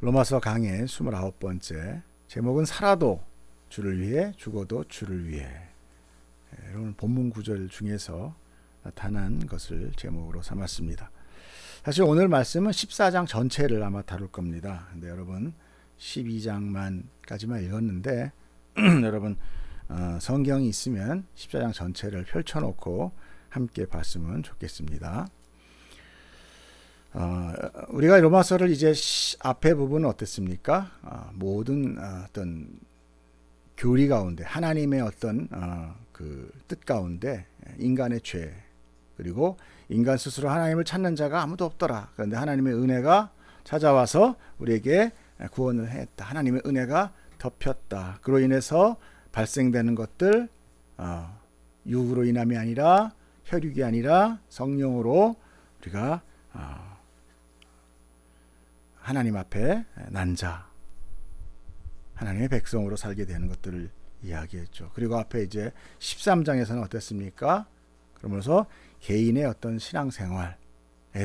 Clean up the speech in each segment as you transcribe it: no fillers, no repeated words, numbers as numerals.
로마서 강의 29번째 제목은 살아도 주를 위해 죽어도 주를 위해. 이런 본문 구절 중에서 나타난 것을 제목으로 삼았습니다. 사실 오늘 말씀은 14장 전체를 아마 다룰 겁니다. 근데 여러분 12장만까지만 읽었는데 여러분 성경이 있으면 14장 전체를 펼쳐놓고 함께 봤으면 좋겠습니다. 우리가 로마서를 이제 앞에 부분은 어땠습니까? 모든 어떤 교리 가운데 하나님의 어떤 그 뜻 가운데 인간의 죄, 그리고 인간 스스로 하나님을 찾는 자가 아무도 없더라. 그런데 하나님의 은혜가 찾아와서 우리에게 구원을 했다. 하나님의 은혜가 덮였다. 그로 인해서 발생되는 것들, 육으로 인함이 아니라 혈육이 아니라 성령으로 우리가 하나님 앞에 난 자, 하나님의 백성으로 살게 되는 것들을 이야기했죠. 그리고 앞에 이제 13장에서는 어땠습니까? 그러면서 개인의 어떤 신앙생활에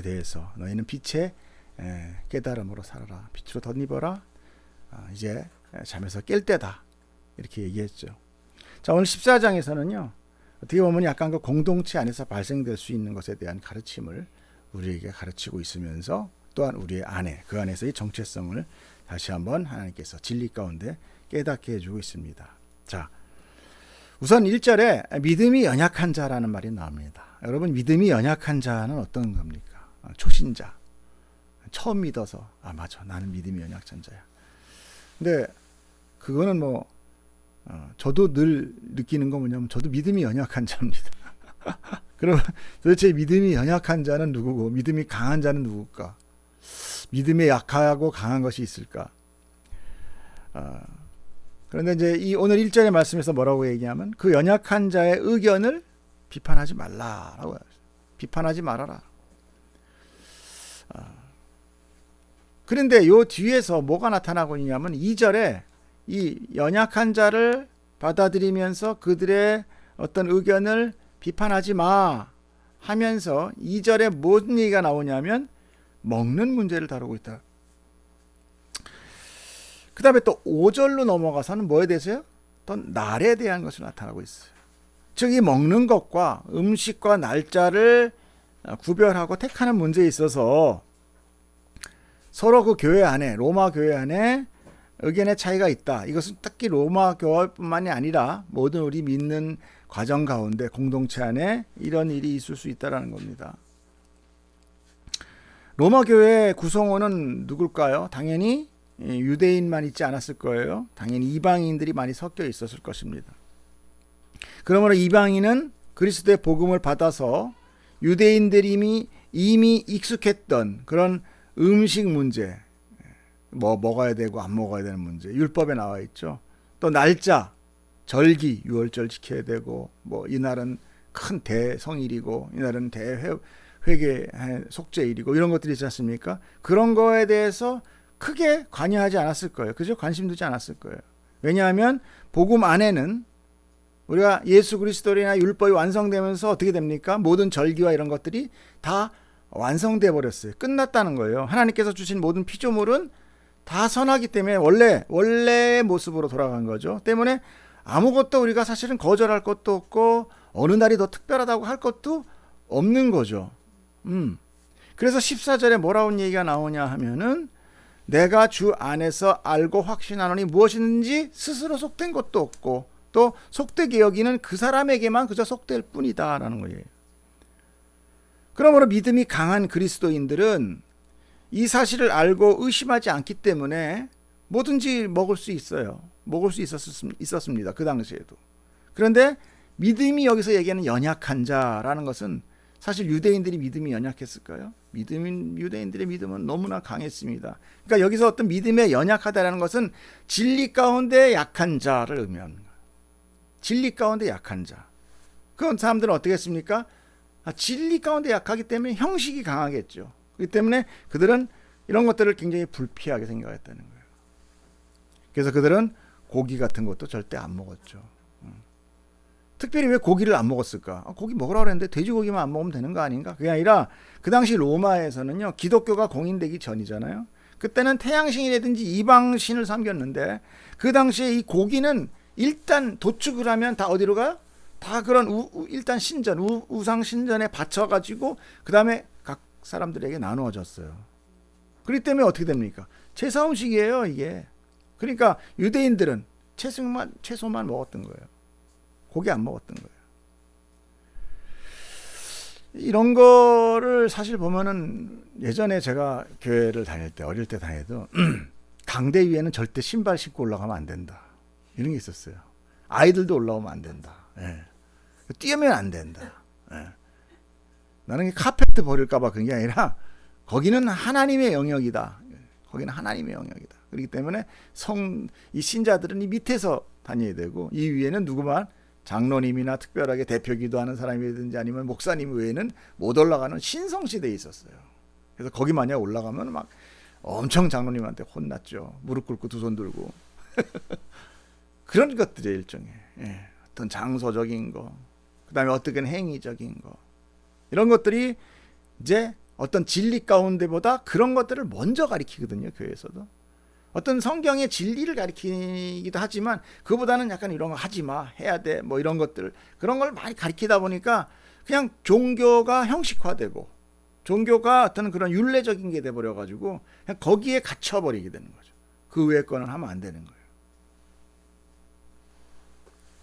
대해서 너희는 빛의 깨달음으로 살아라. 빛으로 덧입어라. 이제 잠에서 깰 때다. 이렇게 얘기했죠. 자, 오늘 14장에서는요. 어떻게 보면 약간 그 공동체 안에서 발생될 수 있는 것에 대한 가르침을 우리에게 가르치고 있으면서 또한 우리의 안에, 그 안에서의 정체성을 다시 한번 하나님께서 진리 가운데 깨닫게 해주고 있습니다. 자, 우선 1절에 믿음이 연약한 자라는 말이 나옵니다. 여러분, 믿음이 연약한 자는 어떤 겁니까? 초신자. 처음 믿어서 맞아, 나는 믿음이 연약한 자야. 근데 그거는 저도 늘 느끼는 거 뭐냐면 저도 믿음이 연약한 자입니다. 그럼 도대체 믿음이 연약한 자는 누구고 믿음이 강한 자는 누굴까? 믿음에 약하고 강한 것이 있을까? 그런데 이제 이 오늘 1절의 말씀에서 뭐라고 얘기하면 그 연약한 자의 의견을 비판하지 말라라고 해요. 비판하지 말아라. 그런데 요 뒤에서 뭐가 나타나고 있냐면 2절에 이 연약한 자를 받아들이면서 그들의 어떤 의견을 비판하지 마 하면서 2절에 무슨 얘기가 나오냐면 먹는 문제를 다루고 있다. 그 다음에 또 5절로 넘어가서는 뭐에 대해서요? 또 날에 대한 것이 나타나고 있어요. 즉 이 먹는 것과 음식과 날짜를 구별하고 택하는 문제에 있어서 서로 그 교회 안에, 로마 교회 안에 의견의 차이가 있다. 이것은 특히 로마 교회뿐만이 아니라 모든 우리 믿는 과정 가운데 공동체 안에 이런 일이 있을 수 있다는 겁니다. 로마 교회의 구성원은 누굴까요? 당연히 유대인만 있지 않았을 거예요. 당연히 이방인들이 많이 섞여 있었을 것입니다. 그러므로 이방인은 그리스도의 복음을 받아서 유대인들이 이미 익숙했던 그런 음식 문제, 먹어야 되고 안 먹어야 되는 문제, 율법에 나와 있죠. 또 날짜, 절기, 유월절 지켜야 되고, 이날은 큰 대성일이고, 이날은 회개 속죄일이고 이런 것들이 있지 않습니까? 그런 거에 대해서 크게 관여하지 않았을 거예요. 그죠? 관심 두지 않았을 거예요. 왜냐하면 복음 안에는 우리가 예수 그리스도나 율법이 완성되면서 어떻게 됩니까? 모든 절기와 이런 것들이 다 완성돼 버렸어요. 끝났다는 거예요. 하나님께서 주신 모든 피조물은 다 선하기 때문에 원래의 모습으로 돌아간 거죠. 때문에 아무것도 우리가 사실은 거절할 것도 없고 어느 날이 더 특별하다고 할 것도 없는 거죠. 그래서 14절에 뭐라는 얘기가 나오냐 하면은 내가 주 안에서 알고 확신하노니 무엇이든지 스스로 속된 것도 없고 또 속되게 여기는 그 사람에게만 그저 속될 뿐이다 라는 거예요. 그러므로 믿음이 강한 그리스도인들은 이 사실을 알고 의심하지 않기 때문에 뭐든지 먹을 수 있어요. 먹을 수 있었습니다. 그 당시에도. 그런데 믿음이 여기서 얘기하는 연약한 자라는 것은 사실 유대인들이 믿음이 연약했을까요? 유대인들의 믿음은 너무나 강했습니다. 그러니까 여기서 어떤 믿음에 연약하다는 것은 진리 가운데 약한 자를 의미합니다. 진리 가운데 약한 자. 그런 사람들은 어떻게 했습니까? 진리 가운데 약하기 때문에 형식이 강하겠죠. 그렇기 때문에 그들은 이런 것들을 굉장히 불피하게 생각했다는 거예요. 그래서 그들은 고기 같은 것도 절대 안 먹었죠. 특별히 왜 고기를 안 먹었을까? 고기 먹으라고 그랬는데 돼지고기만 안 먹으면 되는 거 아닌가? 그게 아니라 그 당시 로마에서는요, 기독교가 공인되기 전이잖아요. 그때는 태양신이라든지 이방신을 섬겼는데 그 당시에 이 고기는 일단 도축을 하면 다 어디로 가요? 다 그런 일단 신전, 우상 신전에 바쳐가지고 그 다음에 각 사람들에게 나누어졌어요. 그렇기 때문에 어떻게 됩니까? 제사 음식이에요, 이게. 그러니까 유대인들은 채소만 먹었던 거예요. 고기 안 먹었던 거예요. 이런 거를 사실 보면은 예전에 제가 교회를 다닐 때, 어릴 때 다녀도 강대 위에는 절대 신발 신고 올라가면 안 된다. 이런 게 있었어요. 아이들도 올라오면 안 된다. 예. 뛰면 안 된다. 예. 나는 카페트 버릴까봐 그런 게 아니라 거기는 하나님의 영역이다. 거기는 하나님의 영역이다. 그렇기 때문에 이 신자들은 이 밑에서 다녀야 되고 이 위에는 누구만 장로님이나 특별하게 대표 기도하는 사람이든지 아니면 목사님 외에는 못 올라가는 신성시대에 있었어요. 그래서 거기 만약 올라가면 막 엄청 장로님한테 혼났죠. 무릎 꿇고 두 손 들고. 그런 것들이 일종의 어떤 장소적인 거, 그 다음에 어떻게 행위적인 거, 이런 것들이 이제 어떤 진리 가운데보다 그런 것들을 먼저 가리키거든요. 교회에서도. 어떤 성경의 진리를 가리키기도 하지만 그보다는 약간 이런 거 하지 마, 해야 돼, 뭐 이런 것들, 그런 걸 많이 가리키다 보니까 그냥 종교가 형식화되고 종교가 어떤 그런 율례적인 게 돼버려가지고 그냥 거기에 갇혀버리게 되는 거죠. 그 외의 거는 하면 안 되는 거예요.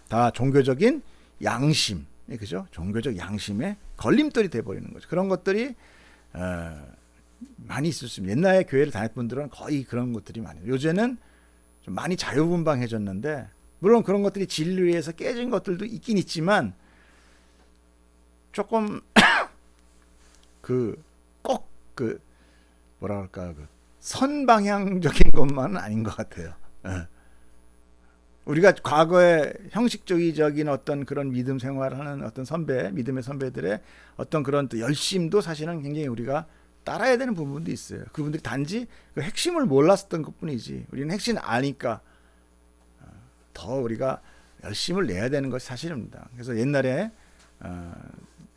다 종교적인 양심, 그죠? 종교적 양심에 걸림돌이 돼버리는 거죠. 그런 것들이 많이 있었습니다. 옛날에 교회를 다녔던 분들은 거의 그런 것들이 많아요. 요새는 좀 많이 자유분방해졌는데 물론 그런 것들이 진리에서 깨진 것들도 있긴 있지만 조금 꼭 뭐라 그럴까요? 선방향적인 것만은 아닌 것 같아요. 우리가 과거에 형식주의적인 어떤 그런 믿음 생활을 하는 어떤 믿음의 선배들의 어떤 그런 또 열심도 사실은 굉장히 우리가 따라야 되는 부분도 있어요. 그분들이 단지 그 핵심을 몰랐었던 것뿐이지 우리는 핵심 아니까 더 우리가 열심을 내야 되는 것이 사실입니다. 그래서 옛날에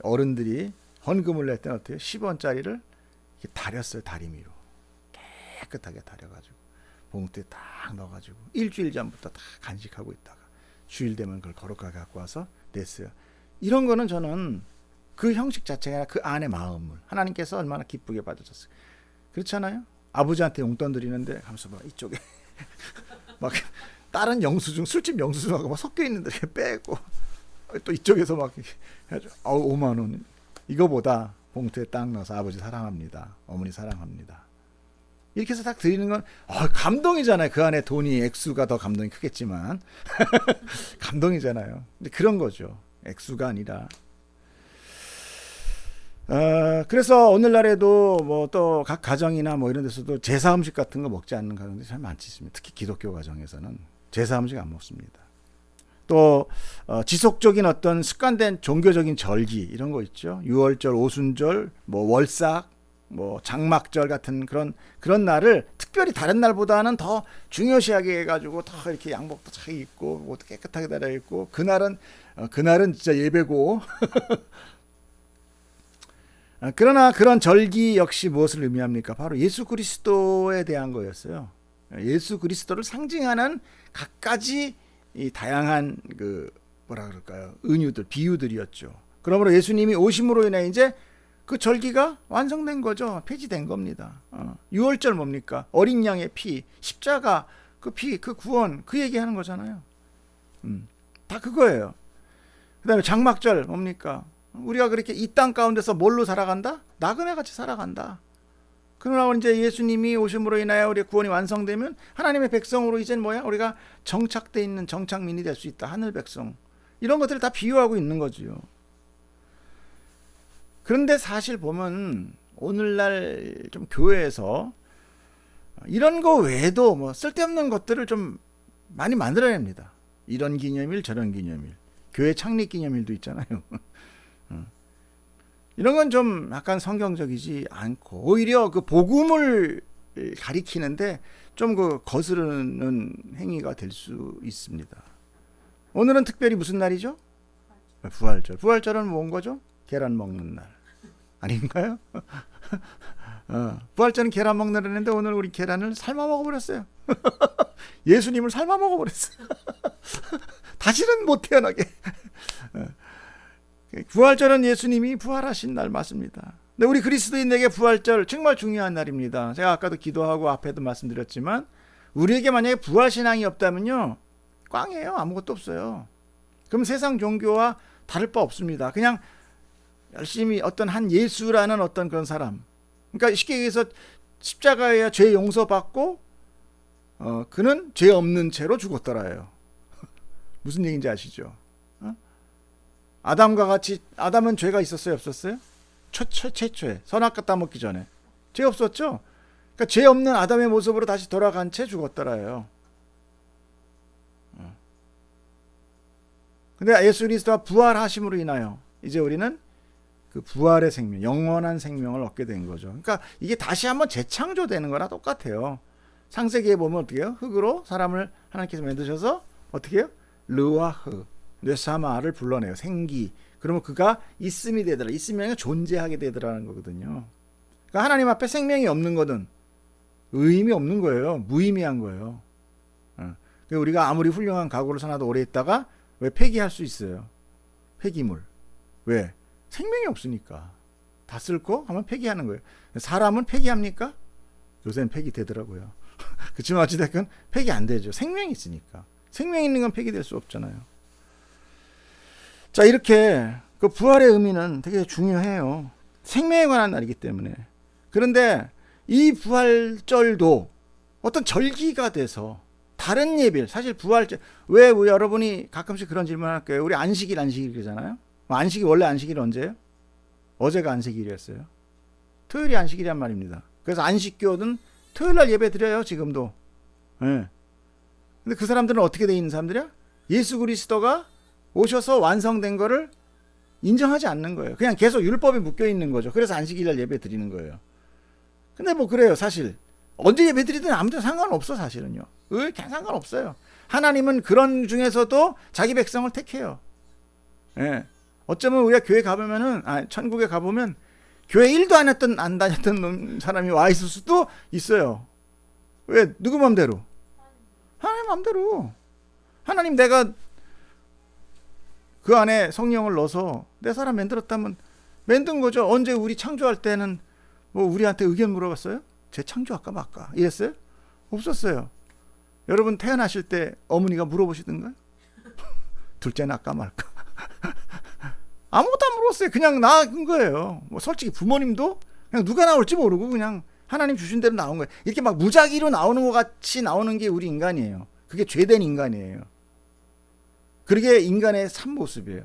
어른들이 헌금을 낼 때는 어때요? 10원짜리를 이렇게 다렸어요. 다리미로 깨끗하게 다려가지고 봉투에 딱 넣어가지고 일주일 전부터 다 간직하고 있다가 주일 되면 그걸 거룩하게 갖고 와서 냈어요. 이런 거는 저는 그 형식 자체가 그 안의 마음을 하나님께서 얼마나 기쁘게 받으셨어요. 그렇잖아요. 아버지한테 용돈 드리는데 가면서 막 이쪽에 막 다른 영수증, 술집 영수증하고 막 섞여 있는데 이렇게 빼고 또 이쪽에서 막 해가지고 5만 원 이거보다 봉투에 딱 넣어서 아버지 사랑합니다. 어머니 사랑합니다. 이렇게 해서 딱 드리는 건 감동이잖아요. 그 안에 돈이 액수가 더 감동이 크겠지만 감동이잖아요. 근데 그런 거죠. 액수가 아니라. 그래서 오늘날에도 뭐 또 각 가정이나 뭐 이런 데서도 제사 음식 같은 거 먹지 않는 가정들이 잘 많지 있습니다. 특히 기독교 가정에서는 제사 음식 안 먹습니다. 또 지속적인 어떤 습관된 종교적인 절기 이런 거 있죠. 유월절, 오순절, 뭐 월삭, 뭐 장막절 같은 그런 날을 특별히 다른 날보다는 더 중요시하게 해가지고 더 이렇게 양복도 잘 입고 옷도 깨끗하게 달아 입고 그날은 진짜 예배고 그러나 그런 절기 역시 무엇을 의미합니까? 바로 예수 그리스도에 대한 거였어요. 예수 그리스도를 상징하는 갖가지 이 다양한 뭐라 그럴까요? 은유들, 비유들이었죠. 그러므로 예수님이 오심으로 인해 이제 그 절기가 완성된 거죠. 폐지된 겁니다. 유월절 뭡니까? 어린 양의 피, 십자가, 그 피, 그 구원, 그 얘기하는 거잖아요. 다 그거예요. 그 다음에 장막절 뭡니까? 우리가 그렇게 이 땅 가운데서 뭘로 살아간다? 나그네 같이 살아간다. 그러나 이제 예수님이 오심으로 인하여 우리의 구원이 완성되면 하나님의 백성으로 이제는 우리가 정착돼 있는 정착민이 될 수 있다. 하늘 백성. 이런 것들을 다 비유하고 있는 거지요. 그런데 사실 보면 오늘날 좀 교회에서 이런 거 외에도 뭐 쓸데없는 것들을 좀 많이 만들어냅니다. 이런 기념일, 저런 기념일. 교회 창립 기념일도 있잖아요. 이런 건 좀 약간 성경적이지 않고 오히려 그 복음을 가리키는데 좀 거스르는 행위가 될 수 있습니다. 오늘은 특별히 무슨 날이죠? 부활절. 부활절은 뭔 거죠? 계란 먹는 날. 아닌가요? 부활절은 계란 먹느라 했는데 오늘 우리 계란을 삶아 먹어버렸어요. 예수님을 삶아 먹어버렸어요. 다시는 못 태어나게. 부활절은 예수님이 부활하신 날 맞습니다. 근데 우리 그리스도인에게 부활절 정말 중요한 날입니다. 제가 아까도 기도하고 앞에도 말씀드렸지만 우리에게 만약에 부활신앙이 없다면요 꽝이에요. 아무것도 없어요. 그럼 세상 종교와 다를 바 없습니다. 그냥 열심히 어떤 한 예수라는 어떤 그런 사람, 그러니까 쉽게 얘기해서 십자가에 죄 용서받고 그는 죄 없는 채로 죽었더라예요. 무슨 얘기인지 아시죠? 아담과 같이, 아담은 죄가 있었어요 없었어요? 최초에 선악과 따먹기 전에 죄 없었죠? 그러니까 죄 없는 아담의 모습으로 다시 돌아간 채 죽었더라예요. 근데 예수 그리스도가 부활하심으로 인하여 이제 우리는 그 부활의 생명, 영원한 생명을 얻게 된 거죠. 그러니까 이게 다시 한번 재창조되는 거나 똑같아요. 창세기에 보면 어떻게 해요? 흙으로 사람을 하나님께서 만드셔서 어떻게 해요? 르와흐, 뇌사마를 불러내요. 생기. 그러면 그가 있음이 되더라. 있음이 존재하게 되더라는 거거든요. 그러니까 하나님 앞에 생명이 없는 거는 의미 없는 거예요. 무의미한 거예요. 그러니까 우리가 아무리 훌륭한 가구를 사놔도 오래 있다가 왜 폐기할 수 있어요? 폐기물. 왜? 생명이 없으니까. 다 쓸고 하면 폐기하는 거예요. 사람은 폐기합니까? 요새는 폐기되더라고요. 그렇지만 어찌됐건 폐기 안 되죠. 생명이 있으니까. 생명 있는 건 폐기될 수 없잖아요. 자, 이렇게 그 부활의 의미는 되게 중요해요. 생명에 관한 날이기 때문에. 그런데 이 부활절도 어떤 절기가 돼서 다른 예bil, 사실 부활절, 왜 여러분이 가끔씩 그런 질문 할 거예요. 우리 안식일 그러잖아요. 안식일, 원래 안식일 언제예요? 어제가 안식일이었어요. 토요일이 안식일이란 말입니다. 그래서 안식교는 토요일날 예배 드려요, 지금도. 네. 근데 그 사람들은 어떻게 돼 있는 사람들이야? 예수 그리스도가 오셔서 완성된 거를 인정하지 않는 거예요. 그냥 계속 율법에 묶여 있는 거죠. 그래서 안식일날 예배 드리는 거예요. 근데 뭐 그래요, 사실. 언제 예배 드리든 아무도 상관없어, 사실은요. 그냥 상관없어요. 하나님은 그런 중에서도 자기 백성을 택해요. 예. 어쩌면 우리가 교회 가보면은, 천국에 가보면 교회 1도 안 다녔던 사람이 와 있을 수도 있어요. 왜? 누구 맘대로? 하나님 맘대로. 하나님 내가 그 안에 성령을 넣어서 내 사람 만들었다면 만든 거죠. 언제 우리 창조할 때는 뭐 우리한테 의견 물어봤어요? 제 창조할까 말까? 이랬어요? 없었어요. 여러분 태어나실 때 어머니가 물어보시던가요? 둘째 낳을까 말까? 아무것도 안 물어봤어요. 그냥 낳은 거예요. 뭐 솔직히 부모님도 그냥 누가 나올지 모르고 그냥 하나님 주신 대로 나온 거예요. 이렇게 막 무작위로 나오는 것 같이 나오는 게 우리 인간이에요. 그게 죄된 인간이에요. 그게 인간의 참모습이에요.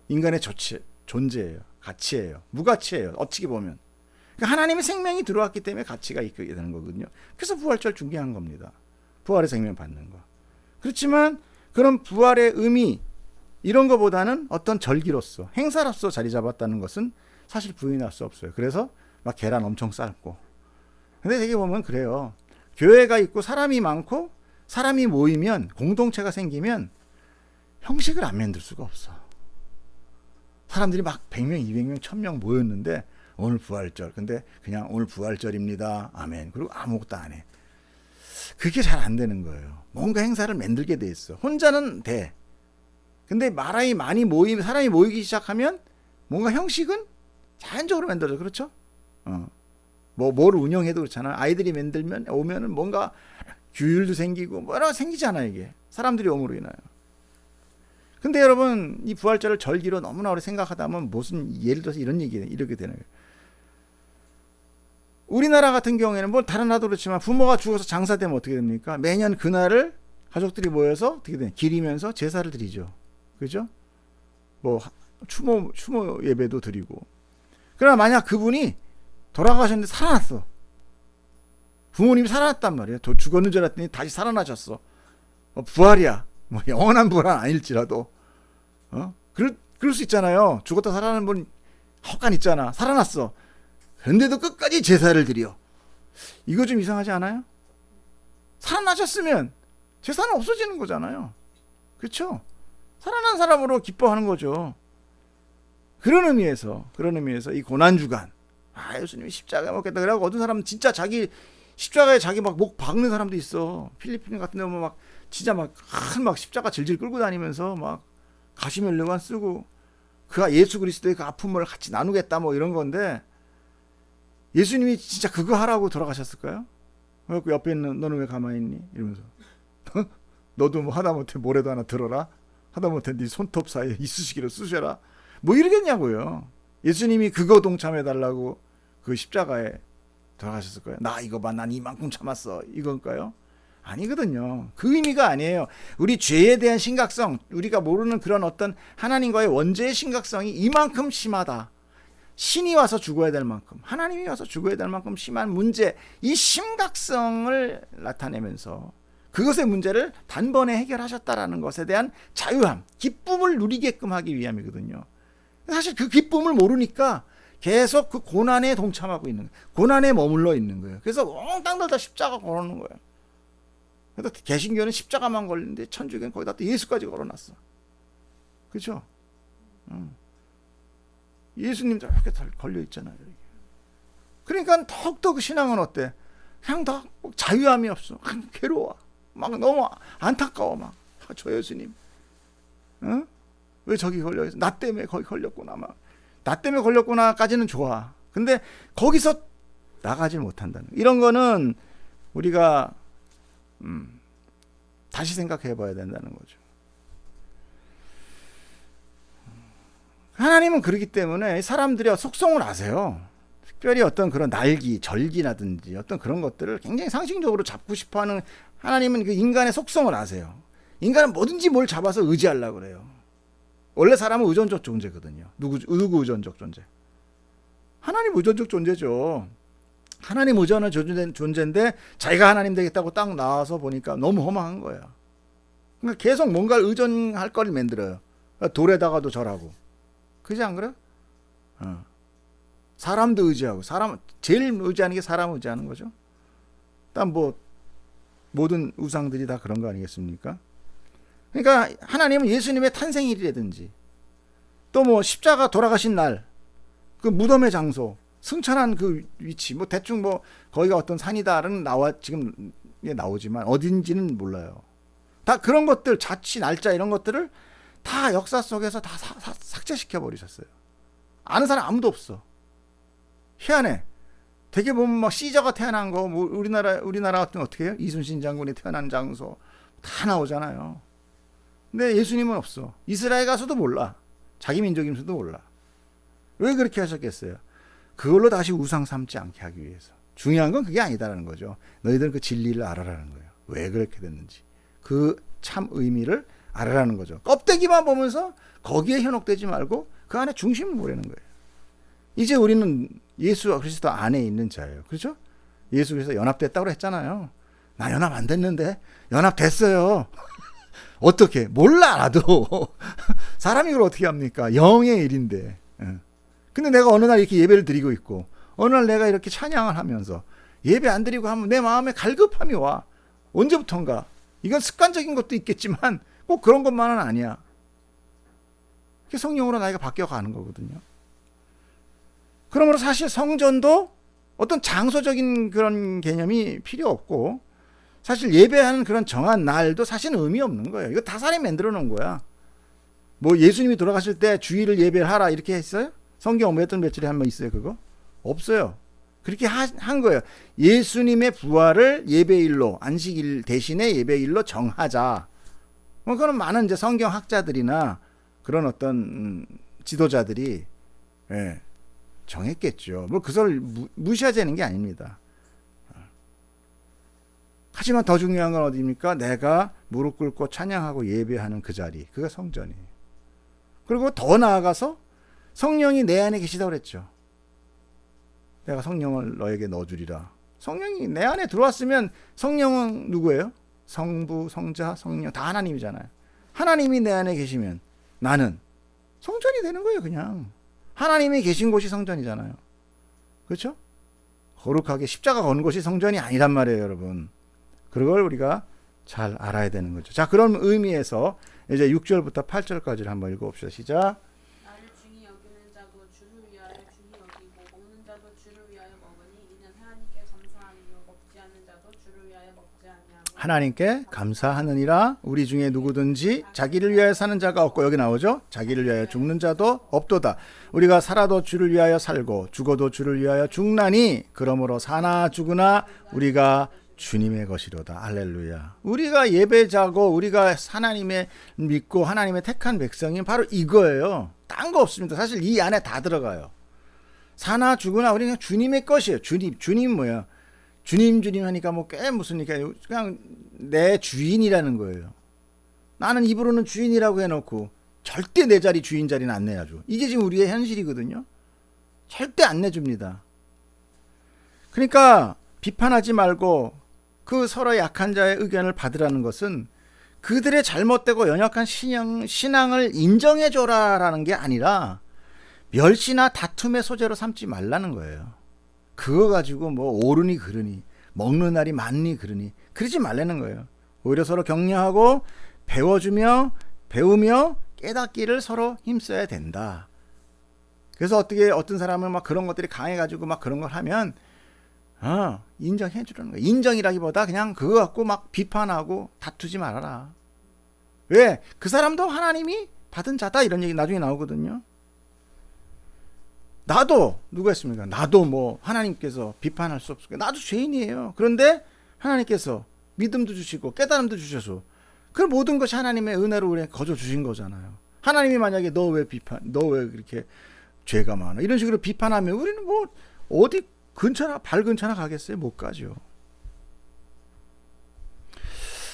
인간의 존재예요. 가치예요. 무가치예요. 어찌게 보면. 그러니까 하나님의 생명이 들어왔기 때문에 가치가 있게 되는 거거든요. 그래서 부활절 중요한 겁니다. 부활의 생명 받는 거. 그렇지만 그런 부활의 의미 이런 거보다는 어떤 절기로서 행사로서 자리 잡았다는 것은 사실 부인할 수 없어요. 그래서 막 계란 엄청 삶고. 근데 되게 보면 그래요. 교회가 있고 사람이 많고 사람이 모이면 공동체가 생기면 형식을 안 만들 수가 없어. 사람들이 막 100명, 200명, 1000명 모였는데 오늘 부활절. 근데 그냥 오늘 부활절입니다. 아멘. 그리고 아무것도 안 해. 그게 잘 안 되는 거예요. 뭔가 행사를 만들게 돼 있어. 혼자는 돼. 근데 사람이 모이기 시작하면 뭔가 형식은 자연적으로 만들어져. 그렇죠? 뭘 운영해도 그렇잖아. 아이들이 오면은 뭔가 규율도 생기고 뭐라 생기잖아, 이게. 사람들이 오므로 인하여. 근데 여러분, 이 부활절을 절기로 너무나 오래 생각하다 보면 무슨 예를 들어서 이렇게 되는 거예요. 우리나라 같은 경우에는 뭐 다른 나라도 그렇지만 부모가 죽어서 장사되면 어떻게 됩니까? 매년 그날을 가족들이 모여서 어떻게 돼? 기리면서 제사를 드리죠. 그죠? 뭐 추모 예배도 드리고. 그러나 만약 그분이 돌아가셨는데 살아났어. 부모님이 살아났단 말이에요. 죽었는 줄 알았더니 다시 살아나셨어. 부활이야. 뭐 영원한 부활은 아닐지라도. 그럴 수 있잖아요. 죽었다 살아나는 분 헛간 있잖아. 살아났어. 그런데도 끝까지 제사를 드려. 이거 좀 이상하지 않아요? 살아나셨으면 제사는 없어지는 거잖아요. 그렇죠? 살아난 사람으로 기뻐하는 거죠. 그런 의미에서 이 고난주간, 예수님이 십자가에 못 박겠다. 그래갖고 어떤 사람은 진짜 자기 십자가에 자기 막 목 박는 사람도 있어. 필리핀 같은 데 보면 막 진짜 막 십자가 질질 끌고 다니면서 막 가시면류관 쓰고 그가 예수 그리스도의 그 아픔을 같이 나누겠다 뭐 이런 건데, 예수님이 진짜 그거 하라고 돌아가셨을까요? 그래갖고 옆에 있는 너는 왜 가만히 있니? 이러면서 너도 뭐 하다못해 모래도 하나 들어라. 하다못해 네 손톱 사이에 이쑤시개를 쑤셔라. 뭐 이러겠냐고요. 예수님이 그거 동참해달라고 그 십자가에 돌아가셨을 거예요. 나 이거 봐, 난 이만큼 참았어, 이건가요? 아니거든요. 그 의미가 아니에요. 우리 죄에 대한 심각성, 우리가 모르는 그런 어떤 하나님과의 원죄의 심각성이 이만큼 심하다. 신이 와서 죽어야 될 만큼, 하나님이 와서 죽어야 될 만큼 심한 문제, 이 심각성을 나타내면서 그것의 문제를 단번에 해결하셨다라는 것에 대한 자유함, 기쁨을 누리게끔 하기 위함이거든요. 사실 그 기쁨을 모르니까 계속 그 고난에 동참하고 있는 거예요. 고난에 머물러 있는 거예요. 그래서 엉땅 들다 십자가 걸어놓는 거예요. 그래서 개신교는 십자가만 걸리는데 천주교는 거기다 또 예수까지 걸어놨어. 그렇죠? 예수님도 이렇게 걸려 있잖아요. 그러니까 더욱더 그 신앙은 어때? 그냥 더 자유함이 없어. 괴로워. 막 너무 안타까워. 막 저 예수님, 응? 왜 저기 걸려 있어? 나 때문에 거기 걸렸구나. 막 나 때문에 걸렸구나까지는 좋아. 근데 거기서 나가질 못한다는 이런 거는 우리가 다시 생각해봐야 된다는 거죠. 하나님은 그렇기 때문에 사람들이 속성을 아세요. 특별히 어떤 그런 날기, 절기라든지 어떤 그런 것들을 굉장히 상식적으로 잡고 싶어하는 하나님은 그 인간의 속성을 아세요. 인간은 뭐든지 뭘 잡아서 의지하려고 그래요. 원래 사람은 의존적 존재거든요. 누구 의존적 존재? 하나님 의존적 존재죠. 하나님 의존한 존재인데 자기가 하나님 되겠다고 딱 나와서 보니까 너무 허망한 거야. 그러니까 계속 뭔가를 의존할 걸 만들어요. 돌에다가도 절하고. 그지 안 그래? 사람도 의지하고, 사람 제일 의지하는 게 사람 의지하는 거죠. 일단 뭐 모든 우상들이 다 그런 거 아니겠습니까? 그러니까 하나님은 예수님의 탄생일이라든지 또 뭐 십자가 돌아가신 날, 그 무덤의 장소, 승천한 그 위치, 뭐 대충 뭐 거기가 어떤 산이다는 지금 나오지만 어딘지는 몰라요. 다 그런 것들, 자취, 날짜 이런 것들을 다 역사 속에서 다 삭제시켜 버리셨어요. 아는 사람 아무도 없어. 희한해. 되게 보면 막 시저가 태어난 거, 뭐 우리나라 같은 어떻게 해요? 이순신 장군이 태어난 장소 다 나오잖아요. 근데 예수님은 없어. 이스라엘 가서도 몰라. 자기 민족임서도 몰라. 왜 그렇게 하셨겠어요? 그걸로 다시 우상 삼지 않게 하기 위해서. 중요한 건 그게 아니다라는 거죠. 너희들은 그 진리를 알아라는 거예요. 왜 그렇게 됐는지. 그 참 의미를 알아라는 거죠. 껍데기만 보면서 거기에 현혹되지 말고 그 안에 중심을 보려는 거예요. 이제 우리는 예수 그리스도 안에 있는 자예요. 그렇죠? 예수 그리스도 연합됐다고 했잖아요. 나 연합 안 됐는데 연합됐어요. 어떻게? 몰라 나도. 사람이 그걸 어떻게 합니까? 영의 일인데. 근데 내가 어느 날 이렇게 예배를 드리고 있고 어느 날 내가 이렇게 찬양을 하면서 예배 안 드리고 하면 내 마음에 갈급함이 와. 언제부턴가. 이건 습관적인 것도 있겠지만 꼭 그런 것만은 아니야. 성령으로 나이가 바뀌어가는 거거든요. 그러므로 사실 성전도 어떤 장소적인 그런 개념이 필요 없고 사실 예배하는 그런 정한 날도 사실은 의미 없는 거예요. 이거 다 사람이 만들어 놓은 거야. 뭐 예수님이 돌아가실 때 주일을 예배를 하라 이렇게 했어요? 성경 몇 월 며칠에 한 번 있어요 그거? 없어요. 그렇게 한 거예요. 예수님의 부활을 예배일로, 안식일 대신에 예배일로 정하자. 뭐 그건 많은 이제 성경학자들이나 그런 어떤 지도자들이 정했겠죠. 뭐 그걸 무시하자는 게 아닙니다. 하지만 더 중요한 건 어디입니까? 내가 무릎 꿇고 찬양하고 예배하는 그 자리, 그게 성전이에요. 그리고 더 나아가서 성령이 내 안에 계시다고 그랬죠. 내가 성령을 너에게 넣어주리라. 성령이 내 안에 들어왔으면 성령은 누구예요? 성부, 성자, 성령 다 하나님이잖아요. 하나님이 내 안에 계시면 나는 성전이 되는 거예요. 그냥 하나님이 계신 곳이 성전이잖아요. 그렇죠? 거룩하게 십자가 건 곳이 성전이 아니란 말이에요, 여러분. 그걸 우리가 잘 알아야 되는 거죠. 자, 그런 의미에서 이제 6절부터 8절까지를 한번 읽어봅시다. 시작. 나를 중히 여기는 자도 주를 위하여 중히 여기고 먹는 자도 주를 하나님께 감사하느니라. 우리 중에 누구든지 자기를 위하여 사는 자가 없고, 여기 나오죠. 자기를 위하여 죽는 자도 없도다. 우리가 살아도 주를 위하여 살고 죽어도 주를 위하여 죽나니 그러므로 사나 죽으나 우리가 주님의 것이로다. 할렐루야. 우리가 예배자고 우리가 하나님의 믿고 하나님의 택한 백성이 바로 이거예요. 딴 거 없습니다. 사실 이 안에 다 들어가요. 사나 죽으나 우리는 주님의 것이에요. 주님 뭐야? 주님 하니까 뭐 꽤 무슨 얘기야. 그냥 내 주인이라는 거예요. 나는 입으로는 주인이라고 해놓고 절대 내 자리 주인 자리는 안 내야죠. 이게 지금 우리의 현실이거든요. 절대 안 내줍니다. 그러니까 비판하지 말고 그 서로 약한 자의 의견을 받으라는 것은 그들의 잘못되고 연약한 신앙을 인정해줘라라는 게 아니라 멸시나 다툼의 소재로 삼지 말라는 거예요. 그거 가지고 뭐 옳으니 그르니 먹는 날이 많니 그르니 그러지 말라는 거예요. 오히려 서로 격려하고 배우며 깨닫기를 서로 힘써야 된다. 그래서 어떤 사람은 막 그런 것들이 강해가지고 막 그런 걸 하면 인정해 주라는 거예요. 인정이라기보다 그냥 그거 갖고 막 비판하고 다투지 말아라. 왜? 그 사람도 하나님이 받은 자다 이런 얘기 나중에 나오거든요. 나도 누가 했습니까? 나도 뭐 하나님께서 비판할 수 없을까? 나도 죄인이에요. 그런데 하나님께서 믿음도 주시고 깨달음도 주셔서 그 모든 것이 하나님의 은혜로 우리에게 거저 주신 거잖아요. 하나님이 만약에 너 왜 그렇게 죄가 많아? 이런 식으로 비판하면 우리는 뭐 어디 발 근처나 가겠어요? 못 가죠.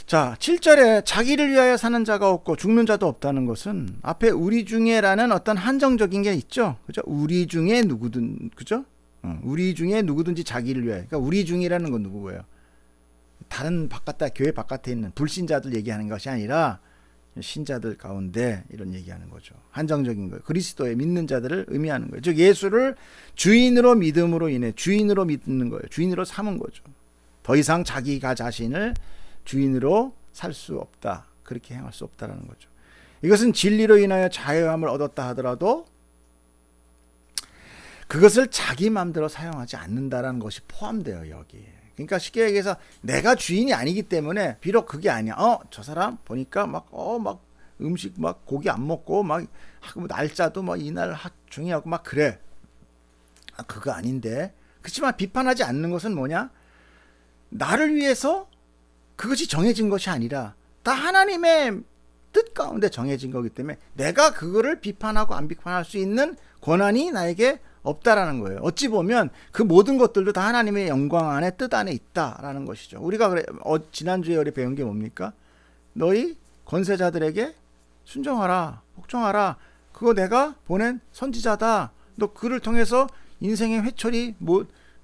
자, 7절에 자기를 위하여 사는 자가 없고 죽는 자도 없다는 것은 앞에 우리 중에라는 어떤 한정적인 게 있죠. 그죠? 우리 중에 누구든, 그죠? 우리 중에 누구든지 자기를 위하여. 그러니까 우리 중이라는 건 누구예요? 다른 교회 바깥에 있는 불신자들 얘기하는 것이 아니라 신자들 가운데 이런 얘기하는 거죠. 한정적인 거예요. 그리스도의 믿는 자들을 의미하는 거예요. 즉 예수를 주인으로 믿음으로 인해 주인으로 믿는 거예요. 주인으로 삼은 거죠. 더 이상 자기가 자신을 주인으로 살 수 없다. 그렇게 행할 수 없다라는 거죠. 이것은 진리로 인하여 자유함을 얻었다 하더라도 그것을 자기 마음대로 사용하지 않는다라는 것이 포함돼요, 여기에. 그러니까 쉽게 얘기해서 내가 주인이 아니기 때문에 비록 그게 아니야. 저 사람 보니까 막 음식 막 고기 안 먹고 막 하고 날짜도 뭐 이날 중요하고 막 그래. 그거 아닌데. 그렇지만 비판하지 않는 것은 뭐냐? 나를 위해서 그것이 정해진 것이 아니라 다 하나님의 뜻 가운데 정해진 거기 때문에 내가 그거를 비판하고 안 비판할 수 있는 권한이 나에게 없다라는 거예요. 어찌 보면 그 모든 것들도 다 하나님의 영광 안에 뜻 안에 있다라는 것이죠. 우리가 지난주에 우리 배운 게 뭡니까? 너희 권세자들에게 순종하라, 복종하라. 그거 내가 보낸 선지자다. 너 그를 통해서 인생의 회초리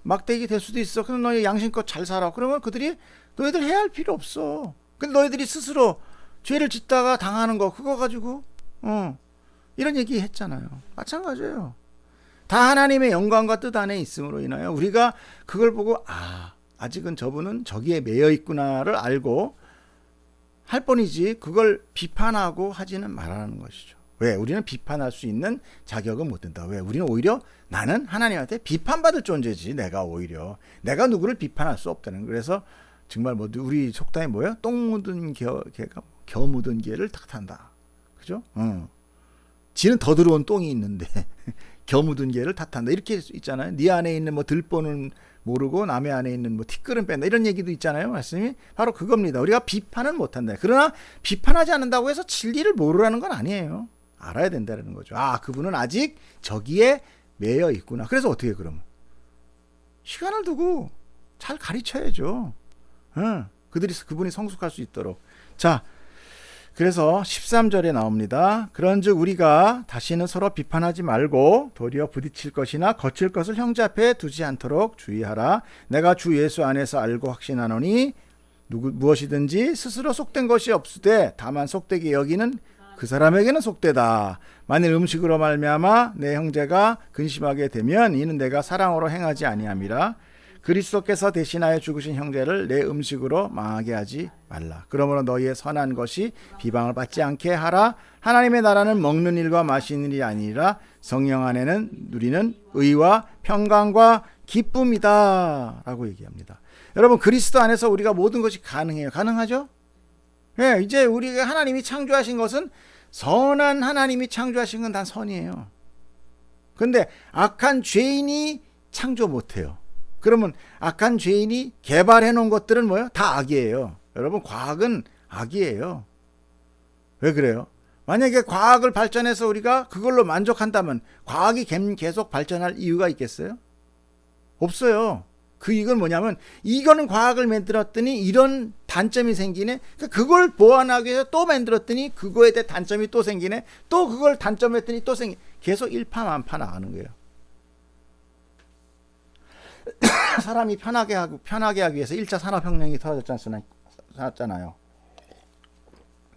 막대기 될 수도 있어. 그럼 너희 양심껏 잘 살아. 그러면 그들이 너희들 해야 할 필요 없어. 근데 너희들이 스스로 죄를 짓다가 당하는 거 그거 가지고 이런 얘기 했잖아요. 마찬가지예요. 다 하나님의 영광과 뜻 안에 있음으로 인하여 우리가 그걸 보고 아직은 저분은 저기에 매여 있구나를 알고 할 뿐이지 그걸 비판하고 하지는 말라는 것이죠. 왜? 우리는 비판할 수 있는 자격은 못 된다. 왜? 우리는 오히려 나는 하나님한테 비판받을 존재지. 내가 누구를 비판할 수 없다는 거예요. 그래서 정말 우리 속담이 뭐예요? 똥 묻은 개가 겨 묻은 개를 탓한다. 그죠? 지는 더 들어온 똥이 있는데 겨 묻은 개를 탓한다. 이렇게 있잖아요. 네 안에 있는 들보는 모르고 남의 안에 있는 티끌은 뺀다. 이런 얘기도 있잖아요. 말씀이 바로 그겁니다. 우리가 비판은 못한다. 그러나 비판하지 않는다고 해서 진리를 모르라는 건 아니에요. 알아야 된다는 거죠. 그분은 아직 저기에 매여 있구나. 그래서 어떻게 그러면? 시간을 두고 잘 가르쳐야죠. 그분이 성숙할 수 있도록. 자, 그래서 13절에 나옵니다. 그런즉 우리가 다시는 서로 비판하지 말고 도리어 부딪힐 것이나 거칠 것을 형제 앞에 두지 않도록 주의하라. 내가 주 예수 안에서 알고 확신하노니 무엇이든지 스스로 속된 것이 없으되 다만 속되게 여기는 그 사람에게는 속되다. 만일 음식으로 말미암아 내 형제가 근심하게 되면 이는 내가 사랑으로 행하지 아니함이라. 그리스도께서 대신하여 죽으신 형제를 내 음식으로 망하게 하지 말라. 그러므로 너희의 선한 것이 비방을 받지 않게 하라. 하나님의 나라는 먹는 일과 마시는 일이 아니라 성령 안에는 누리는 의와 평강과 기쁨이다 라고 얘기합니다. 여러분 그리스도 안에서 우리가 모든 것이 가능해요. 가능하죠? 예, 이제 우리가 하나님이 창조하신 것은 선한 하나님이 창조하신 건 다 선이에요. 근데 악한 죄인이 창조 못해요. 그러면 악한 죄인이 개발해 놓은 것들은 뭐예요? 다 악이에요. 여러분 과학은 악이에요. 왜 그래요? 만약에 과학을 발전해서 우리가 그걸로 만족한다면 과학이 계속 발전할 이유가 있겠어요? 없어요. 그 이건 뭐냐면 이거는 과학을 만들었더니 이런 단점이 생기네. 그걸 보완하기 위해서 또 만들었더니 그거에 대해 단점이 또 생기네. 또 그걸 단점했더니 또 생기. 계속 일파만파 나가는 거예요. 사람이 편하게 하기 위해서 1차 산업혁명이 터졌잖아요.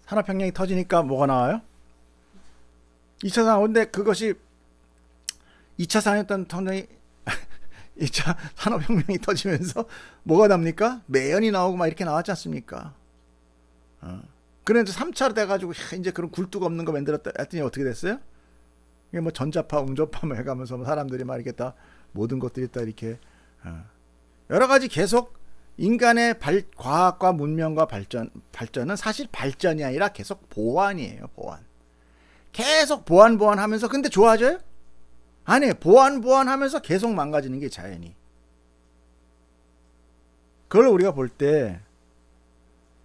산업혁명이 터지니까 뭐가 나와요? 2차 산업. 근데 그것이 2차 산업혁명이 터지면서 뭐가 납니까? 매연이 나오고 막 이렇게 나왔지 않습니까? 그런데 3차로 돼가지고 이제 그런 굴뚝 없는 거 만들었다 했더니 어떻게 됐어요? 이게 뭐 전자파, 음조파 뭐 해가면서 뭐 사람들이 막 이렇게 다 모든 것들이 다 이렇게 여러 가지 계속 인간의 과학과 문명과 발전은 사실 발전이 아니라 계속 보완이에요. 보완. 계속 보완하면서 근데 좋아져요? 아니, 보완하면서 계속 망가지는 게 자연이. 그걸 우리가 볼 때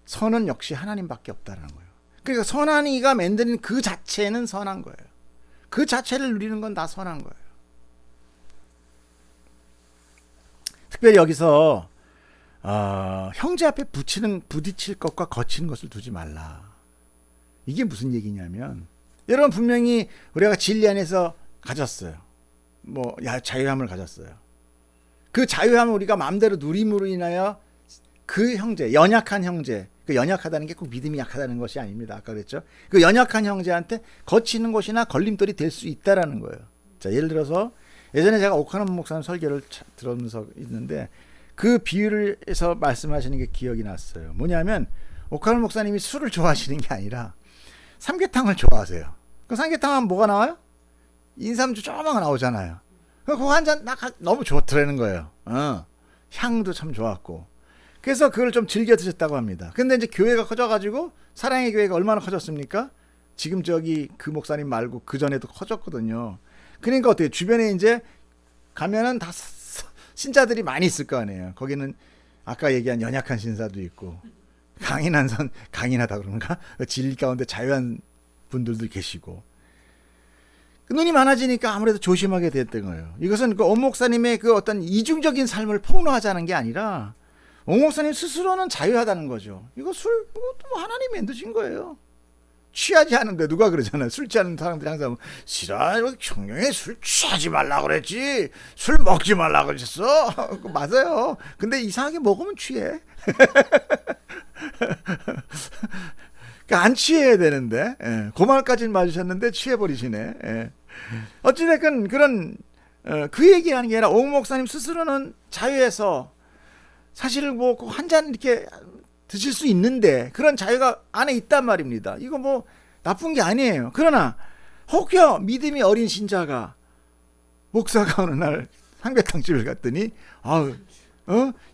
선은 역시 하나님밖에 없다는 거예요. 그러니까 선한 이가 만드는 그 자체는 선한 거예요. 그 자체를 누리는 건 다 선한 거예요. 특별히 여기서 형제 앞에 부딪힐 것과 거치는 것을 두지 말라. 이게 무슨 얘기냐면 여러분 분명히 우리가 진리 안에서 가졌어요. 뭐 자유함을 가졌어요. 그 자유함을 우리가 마음대로 누림으로 인하여 그 형제, 연약한 형제, 그 연약하다는 게 꼭 믿음이 약하다는 것이 아닙니다. 아까 그랬죠. 그 연약한 형제한테 거치는 것이나 걸림돌이 될 수 있다라는 거예요. 자, 예를 들어서 예전에 제가 오카노 목사님 설교를 들으면서 있는데 그 비유를 해서 말씀하시는 게 기억이 났어요. 뭐냐면 오카노 목사님이 술을 좋아하시는 게 아니라 삼계탕을 좋아하세요. 그 삼계탕 하면 뭐가 나와요? 인삼주 조그만 나오잖아요. 그거 한 잔 너무 좋더라는 거예요. 향도 참 좋았고. 그래서 그걸 좀 즐겨 드셨다고 합니다. 근데 이제 교회가 커져가지고 사랑의 교회가 얼마나 커졌습니까? 지금 저기 그 목사님 말고 그 전에도 커졌거든요. 그러니까 어때요? 주변에 이제 가면은 다 신자들이 많이 있을 거 아니에요. 거기는 아까 얘기한 연약한 신사도 있고 강인하다 그런가? 진리 가운데 자유한 분들도 계시고. 눈이 많아지니까 아무래도 조심하게 됐던 거예요. 이것은 그 오 목사님의 그 어떤 이중적인 삶을 폭로하자는 게 아니라 오 목사님 스스로는 자유하다는 거죠. 이것도 뭐 하나님이 만드신 거예요. 취하지 않은데 누가 그러잖아요. 술 취하는 사람들이 항상 싫어, 성경에 술 취하지 말라 그랬지, 술 먹지 말라 그랬어. 맞아요. 근데 이상하게 먹으면 취해. 그러니까 안 취해야 되는데 그 말까지는 맞으셨는데 취해버리시네. 어찌됐건 그런 그 얘기하는 게 아니라 오 목사님 스스로는 자유해서 사실 뭐 한 잔 이렇게 드실 수 있는데 그런 자유가 안에 있단 말입니다. 이거 뭐 나쁜 게 아니에요. 그러나 혹여 믿음이 어린 신자가 목사가 어느 날 삼계탕집을 갔더니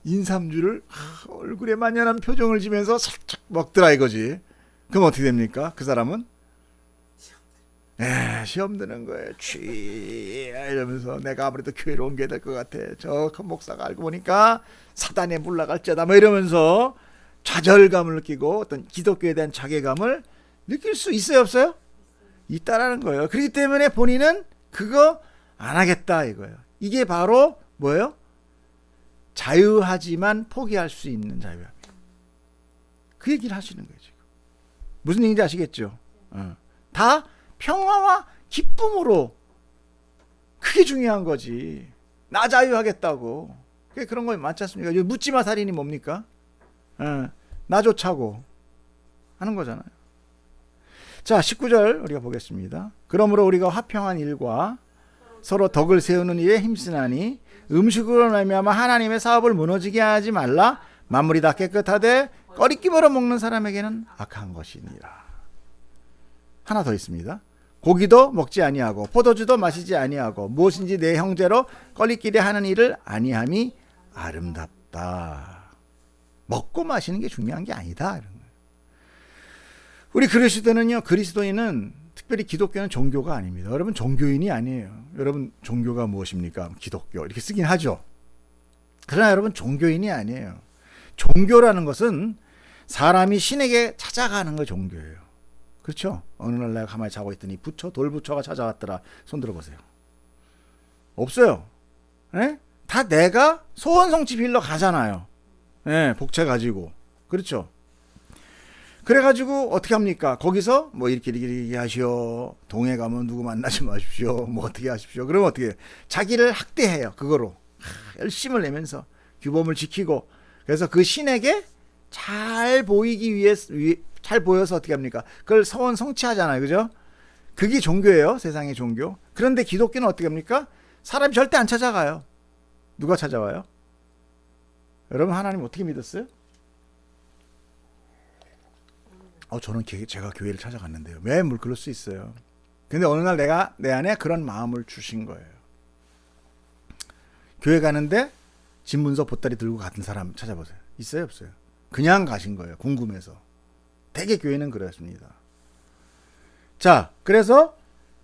인삼주를 얼굴에 만연한 표정을 지면서 살짝 먹더라 이거지. 그럼 어떻게 됩니까? 그 사람은 시험 드는 거예요. 이러면서 내가 아무래도 교회로 옮겨야 될 것 같아. 저 큰 목사가 알고 보니까 사단에 물러갈지어다 뭐 이러면서 좌절감을 느끼고 어떤 기독교에 대한 자괴감을 느낄 수 있어요, 없어요? 있다라는 거예요. 그렇기 때문에 본인은 그거 안 하겠다 이거예요. 이게 바로 뭐예요? 자유하지만 포기할 수 있는 자유함이에요. 그 얘기를 하시는 거예요. 지금. 무슨 얘기인지 아시겠죠? 다 평화와 기쁨으로. 그게 중요한 거지. 나 자유하겠다고. 그게 그런 거 많지 않습니까? 묻지마 살인이 뭡니까? 나 좋자고 하는 거잖아요. 자, 19절 우리가 보겠습니다. 그러므로 우리가 화평한 일과 서로 덕을 세우는 일에 힘쓰나니 음식으로 말미암아 하나님의 사업을 무너지게 하지 말라. 만물이 다 깨끗하되 꺼리낌으로 먹는 사람에게는 악한 것이니라. 하나 더 있습니다. 고기도 먹지 아니하고 포도주도 마시지 아니하고 무엇인지 내 형제로 꺼리끼리 하는 일을 아니함이 아름답다. 먹고 마시는 게 중요한 게 아니다. 이런 거예요. 우리 그리스도인은 특별히 기독교는 종교가 아닙니다. 여러분 종교인이 아니에요. 여러분 종교가 무엇입니까? 기독교 이렇게 쓰긴 하죠. 그러나 여러분 종교인이 아니에요. 종교라는 것은 사람이 신에게 찾아가는 거 종교예요. 그렇죠? 어느 날 내가 가만히 자고 있더니 돌부처가 찾아왔더라. 손 들어보세요. 없어요. 예? 다 내가 소원성취 빌러 가잖아요. 예, 복채 가지고. 그렇죠? 그래가지고 어떻게 합니까? 거기서 뭐 이렇게 하시오. 동해 가면 누구 만나지 마십시오. 뭐 어떻게 하십시오. 그러면 어떻게 해요? 자기를 학대해요. 그거로. 열심을 내면서 규범을 지키고. 그래서 그 신에게 잘 보이기 위해서 잘 보여서 어떻게 합니까? 그걸 서원 성취하잖아요. 그죠? 그게 종교예요. 세상의 종교. 그런데 기독교는 어떻게 합니까? 사람이 절대 안 찾아가요. 누가 찾아와요? 여러분 하나님 어떻게 믿었어요? 저는 제가 교회를 찾아갔는데요. 왜 그럴 수 있어요. 근데 어느 날 내가 내 안에 그런 마음을 주신 거예요. 교회 가는데 집문서 보따리 들고 같은 사람 찾아보세요. 있어요 없어요? 그냥 가신 거예요. 궁금해서. 대개 교회는 그렇습니다. 자, 그래서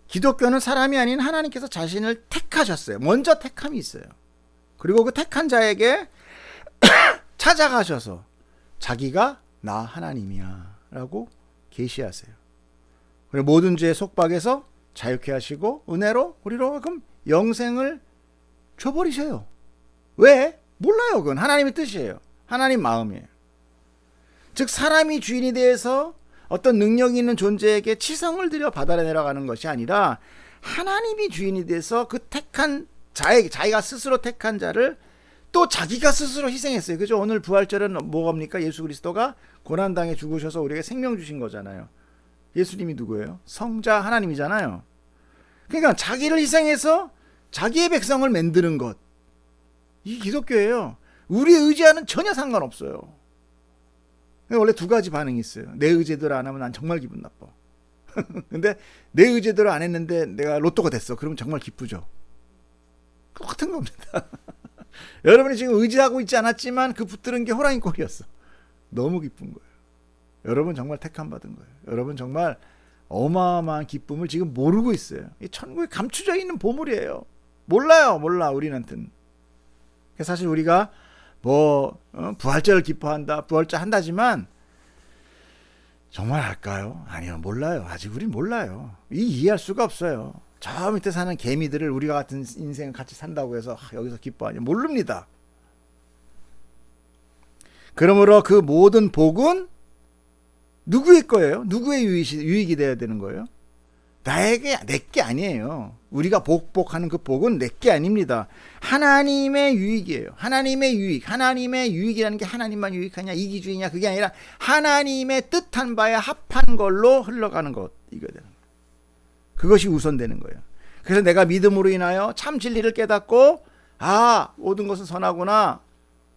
기독교는 사람이 아닌 하나님께서 자신을 택하셨어요. 먼저 택함이 있어요. 그리고 그 택한 자에게 찾아가셔서 자기가 나 하나님이야 라고 계시하세요. 그리고 모든 죄의 속박에서 자유케 하시고 은혜로 우리로 그럼 영생을 줘버리셔요. 왜? 몰라요. 그건 하나님의 뜻이에요. 하나님 마음이에요. 즉 사람이 주인이 되어서 어떤 능력이 있는 존재에게 치성을 들여 받아내려가는 것이 아니라 하나님이 주인이 돼서 그 택한 자기가 스스로 택한 자를 또 자기가 스스로 희생했어요. 그죠? 오늘 부활절은 뭐합니까? 예수 그리스도가 고난당해 죽으셔서 우리에게 생명 주신 거잖아요. 예수님이 누구예요? 성자 하나님이잖아요. 그러니까 자기를 희생해서 자기의 백성을 만드는 것. 이게 기독교예요. 우리의 의지와는 전혀 상관없어요. 원래 두 가지 반응이 있어요. 내 의지대로 안 하면 난 정말 기분 나빠. 근데 내 의지대로 안 했는데 내가 로또가 됐어. 그러면 정말 기쁘죠. 똑같은 겁니다. 여러분이 지금 의지하고 있지 않았지만 그 붙드는 게 호랑이 꼴이었어. 너무 기쁜 거예요. 여러분 정말 택함 받은 거예요. 여러분 정말 어마어마한 기쁨을 지금 모르고 있어요. 이 천국에 감추져 있는 보물이에요. 몰라 우리한테는. 사실 우리가 부활절을 기뻐한다, 부활절 한다지만 정말 알까요? 아니요, 몰라요. 아직 우린 몰라요. 이해할 수가 없어요. 저 밑에 사는 개미들을 우리가 같은 인생을 같이 산다고 해서 여기서 기뻐하냐? 모릅니다. 그러므로 그 모든 복은 누구의 거예요? 누구의 유익이 되어야 되는 거예요? 내게 아니에요. 우리가 복하는 그 복은 내게 아닙니다. 하나님의 유익이에요. 하나님의 유익. 하나님의 유익이라는 게 하나님만 유익하냐, 이기주의냐, 그게 아니라 하나님의 뜻한 바에 합한 걸로 흘러가는 것. 이거야 되는 거예요. 그것이 우선되는 거예요. 그래서 내가 믿음으로 인하여 참 진리를 깨닫고 모든 것은 선하구나,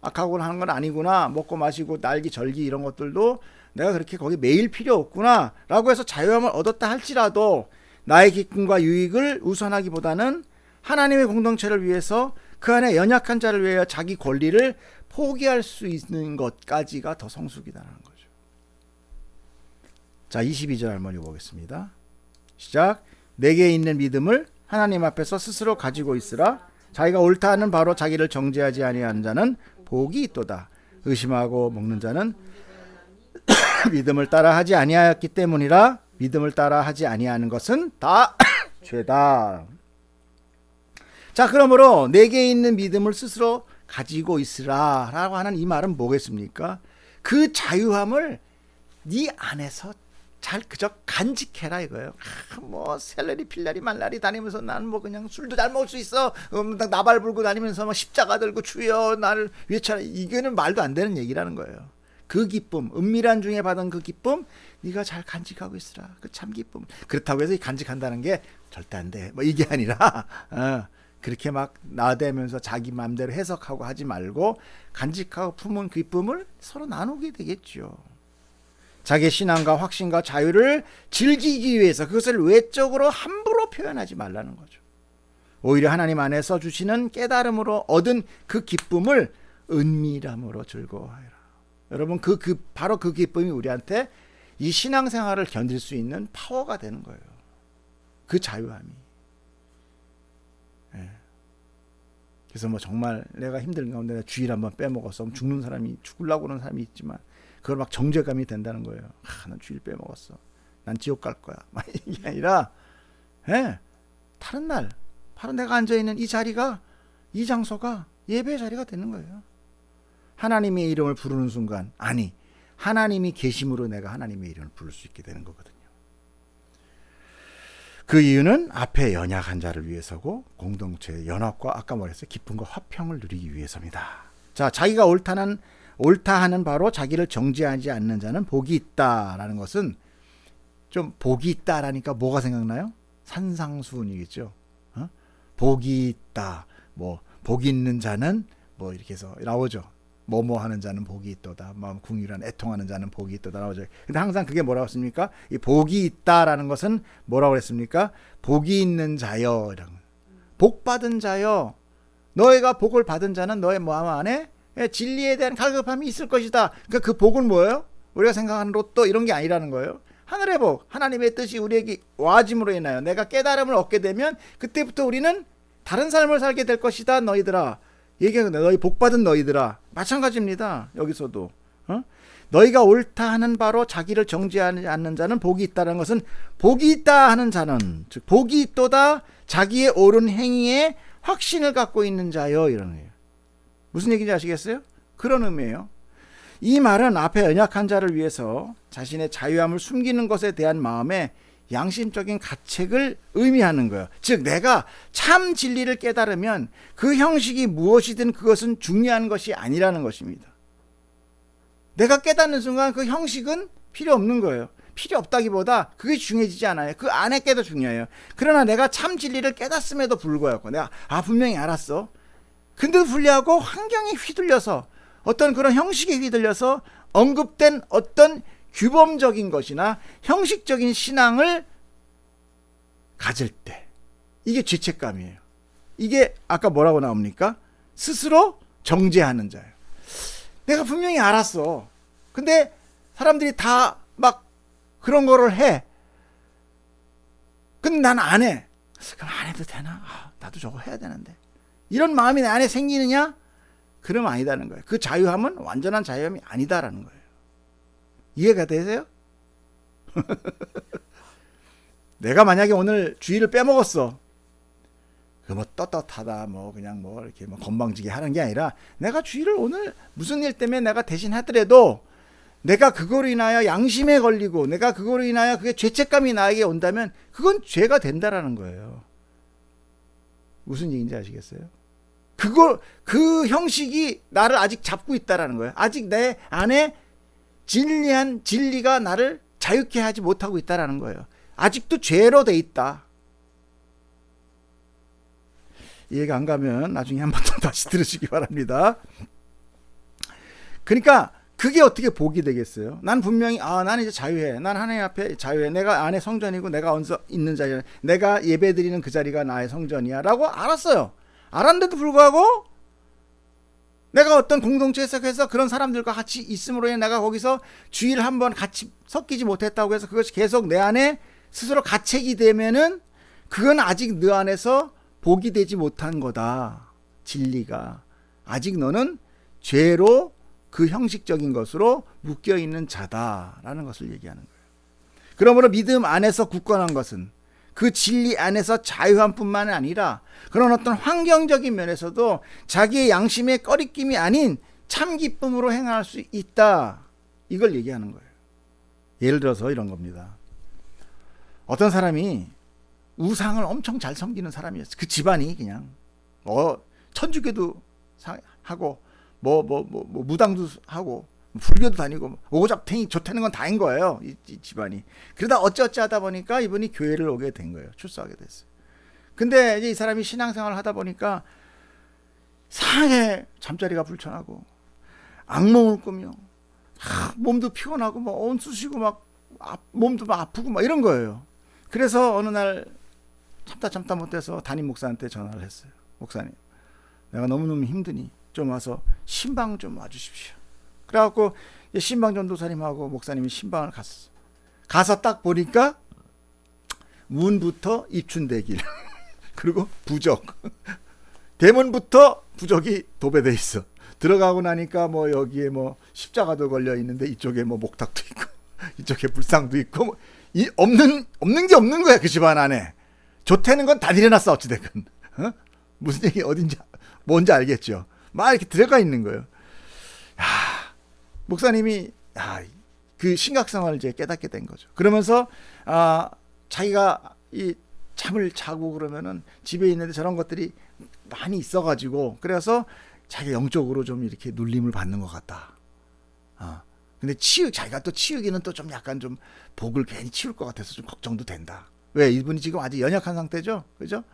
악하고 하는 건 아니구나, 먹고 마시고 날기 절기 이런 것들도 내가 그렇게 거기 매일 필요 없구나 라고 해서 자유함을 얻었다 할지라도 나의 기쁨과 유익을 우선하기보다는 하나님의 공동체를 위해서 그 안에 연약한 자를 위하여 자기 권리를 포기할 수 있는 것까지가 더 성숙이다라는 거죠. 자, 22절 할머니 보겠습니다. 시작. 내게 있는 믿음을 하나님 앞에서 스스로 가지고 있으라. 자기가 옳다 하는 바로 자기를 정죄하지 아니하는 자는 복이 있도다. 의심하고 먹는 자는 믿음을 따라 하지 아니하였기 때문이라. 믿음을 따라 하지 아니하는 것은 다 죄다. 자, 그러므로 내게 있는 믿음을 스스로 가지고 있으라 라고 하는 이 말은 뭐겠습니까? 그 자유함을 네 안에서 잘 그저 간직해라 이거예요. 셀러리 필라리 말라리 다니면서 나는 뭐 그냥 술도 잘 먹을 수 있어. 나발 불고 다니면서 뭐 십자가 들고 주여 나를 위해쳐라. 이거는 말도 안 되는 얘기라는 거예요. 그 기쁨, 은밀한 중에 받은 그 기쁨, 네가 잘 간직하고 있으라. 그 참 기쁨. 그렇다고 해서 간직한다는 게 절대 안 돼. 뭐 이게 아니라 그렇게 막 나대면서 자기 마음대로 해석하고 하지 말고 간직하고 품은 기쁨을 서로 나누게 되겠죠. 자기의 신앙과 확신과 자유를 즐기기 위해서 그것을 외적으로 함부로 표현하지 말라는 거죠. 오히려 하나님 안에서 주시는 깨달음으로 얻은 그 기쁨을 은밀함으로 즐거워하라. 여러분 바로 그 기쁨이 우리한테 이 신앙생활을 견딜 수 있는 파워가 되는 거예요. 그 자유함이. 예. 그래서 뭐 정말 내가 힘든 가운데 내가 주일 한번 빼먹었어. 죽는 사람이 죽으려고 하는 사람이 있지만 그걸 막 정죄감이 된다는 거예요. 난 주일 빼먹었어. 난 지옥 갈 거야. 막 이게 아니라 다른 날 바로 내가 앉아있는 이 자리가 이 장소가 예배의 자리가 되는 거예요. 하나님의 이름을 부르는 순간 하나님이 계심으로 내가 하나님의 이름을 부를 수 있게 되는 거거든요. 그 이유는 앞에 연약한 자를 위해서고 공동체의 연합과 아까 말했어요. 기쁨과 화평을 누리기 위해서입니다. 자, 자기가 옳다 하는 바로 자기를 정죄하지 않는 자는 복이 있다라는 것은 좀 복이 있다라니까 뭐가 생각나요? 산상수훈이겠죠. 복이 있다. 뭐 복이 있는 자는 뭐 이렇게 해서 나오죠. 뭐뭐 하는 자는 복이 있도다. 마음 궁휼한 애통하는 자는 복이 있도다 나오죠. 근데 항상 그게 뭐라고 했습니까? 이 복이 있다라는 것은 뭐라고 했습니까? 복이 있는 자여. 복 받은 자여. 너희가 복을 받은 자는 너의 마음 안에 진리에 대한 갈급함이 있을 것이다. 그러니까 그 복은 뭐예요? 우리가 생각하는 로또 이런 게 아니라는 거예요. 하늘의 복, 하나님의 뜻이 우리에게 와짐으로 인하여 내가 깨달음을 얻게 되면 그때부터 우리는 다른 삶을 살게 될 것이다. 너희들아. 얘기하는 너희 복받은 너희들아. 마찬가지입니다. 여기서도 너희가 옳다 하는 바로 자기를 정죄하지 않는 자는 복이 있다는 것은 복이 있다 하는 자는 즉 복이 있도다 자기의 옳은 행위에 확신을 갖고 있는 자여 이런 거예요. 무슨 얘기인지 아시겠어요? 그런 의미예요. 이 말은 앞에 연약한 자를 위해서 자신의 자유함을 숨기는 것에 대한 마음에 양심적인 가책을 의미하는 거예요. 즉 내가 참 진리를 깨달으면 그 형식이 무엇이든 그것은 중요한 것이 아니라는 것입니다. 내가 깨닫는 순간 그 형식은 필요 없는 거예요. 필요 없다기보다 그게 중요해지지 않아요. 그 안에 깨도 중요해요. 그러나 내가 참 진리를 깨닫음에도 불구하고 내가 분명히 알았어. 근데도 불구하고 환경에 휘둘려서 어떤 그런 형식에 휘둘려서 언급된 어떤 규범적인 것이나 형식적인 신앙을 가질 때 이게 죄책감이에요. 이게 아까 뭐라고 나옵니까? 스스로 정죄하는 자예요. 내가 분명히 알았어. 근데 사람들이 다 막 그런 거를 해. 근데 난 안 해. 그럼 안 해도 되나? 나도 저거 해야 되는데. 이런 마음이 내 안에 생기느냐? 그럼 아니다는 거예요. 그 자유함은 완전한 자유함이 아니다라는 거예요. 이해가 되세요? 내가 만약에 오늘 주일을 빼먹었어. 그 뭐 떳떳하다 뭐 그냥 뭐 이렇게 뭐 건방지게 하는 게 아니라 내가 주일을 오늘 무슨 일 때문에 내가 대신 하더라도 내가 그거로 인하여 양심에 걸리고 내가 그거로 인하여 그게 죄책감이 나에게 온다면 그건 죄가 된다라는 거예요. 무슨 얘기인지 아시겠어요? 그 형식이 나를 아직 잡고 있다라는 거예요. 아직 내 안에 진리한 진리가 나를 자유케 하지 못하고 있다라는 거예요. 아직도 죄로 돼 있다. 이해가 안 가면 나중에 한번 더 다시 들으시기 바랍니다. 그러니까 그게 어떻게 복이 되겠어요? 난 분명히 난 이제 자유해. 난 하나님 앞에 자유해. 내가 안에 성전이고 내가 얹어 있는 자리야. 내가 예배드리는 그 자리가 나의 성전이야 라고 알았어요. 알았는데도 불구하고 내가 어떤 공동체에서 해서 그런 사람들과 같이 있음으로 인해 내가 거기서 주일 한번 같이 섞이지 못했다고 해서 그것이 계속 내 안에 스스로 가책이 되면은 그건 아직 너 안에서 복이 되지 못한 거다. 진리가. 아직 너는 죄로 그 형식적인 것으로 묶여있는 자다라는 것을 얘기하는 거예요. 그러므로 믿음 안에서 굳건한 것은 그 진리 안에서 자유함 뿐만 아니라 그런 어떤 환경적인 면에서도 자기의 양심의 꺼리낌이 아닌 참 기쁨으로 행할 수 있다. 이걸 얘기하는 거예요. 예를 들어서 이런 겁니다. 어떤 사람이 우상을 엄청 잘 섬기는 사람이었어요. 그 집안이 그냥 천주교도 하고 무당도 하고 불교도 다니고 오고잡탱이 좋다는 건 다인 거예요. 이 집안이. 그러다 어찌어찌 하다 보니까 이분이 교회를 오게 된 거예요. 출소하게 됐어요. 근데 이제 이 사람이 신앙생활을 하다 보니까 상하게 잠자리가 불편하고 악몽을 꾸며 몸도 피곤하고 막 온 쑤시고 막 몸도 막 아프고 막 이런 거예요. 그래서 어느 날 참다 못해서 담임 목사한테 전화를 했어요. 목사님, 내가 너무너무 힘드니 좀 와서 신방 좀 와주십시오. 그래갖고 신방 전도사님하고 목사님이 신방을 갔어. 가서 딱 보니까 문부터 입춘대길 그리고 부적, 대문부터 부적이 도배돼 있어. 들어가고 나니까 뭐 여기에 뭐 십자가도 걸려 있는데 이쪽에 뭐 목탁도 있고 이쪽에 불상도 있고 뭐 없는 게 없는 거야 그 집안 안에. 좋다는 건 다 들여놨어 어찌됐건. 무슨 얘기 어딘지 뭔지 알겠죠. 막 이렇게 들어가 있는 거예요. 야, 목사님이 그 심각성을 이제 깨닫게 된 거죠. 그러면서 자기가 이 잠을 자고 그러면은 집에 있는데 저런 것들이 많이 있어가지고 그래서 자기가 영적으로 좀 이렇게 눌림을 받는 것 같다. 근데 자기가 또 치우기는 또 좀 약간 좀 복을 괜히 치울 것 같아서 좀 걱정도 된다. 왜? 이분이 지금 아직 연약한 상태죠, 그죠?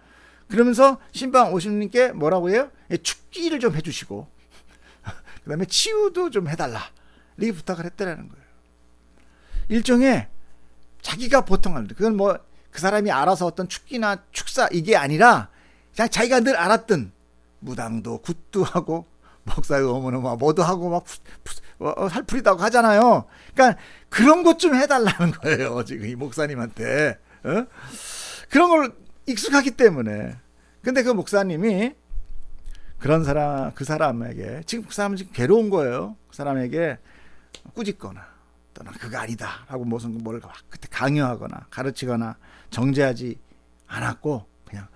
그러면서 신방 오신님께 뭐라고 해요? 축기를 좀 해주시고 그다음에 치유도 좀 해달라 이렇게 부탁을 했다라는 거예요. 일종의 자기가 보통 하는 그건 뭐 그 사람이 알아서 어떤 축기나 축사 이게 아니라 그냥 자기가 늘 알았던 무당도 굿도 하고 목사의 어머니 뭐도 하고 막 살풀이다고 하잖아요. 그러니까 그런 것 좀 해달라는 거예요. 지금 이 목사님한테 그런 걸 익숙하기 때문에. 근데 그 목사님이 그 사람에게 지금 그 사람은 지금 괴로운 거예요. 그 사람에게 꾸짖거나 또는 그거 아니다 하고 무슨 뭘 그때 강요하거나 가르치거나 정죄하지 않았고 그냥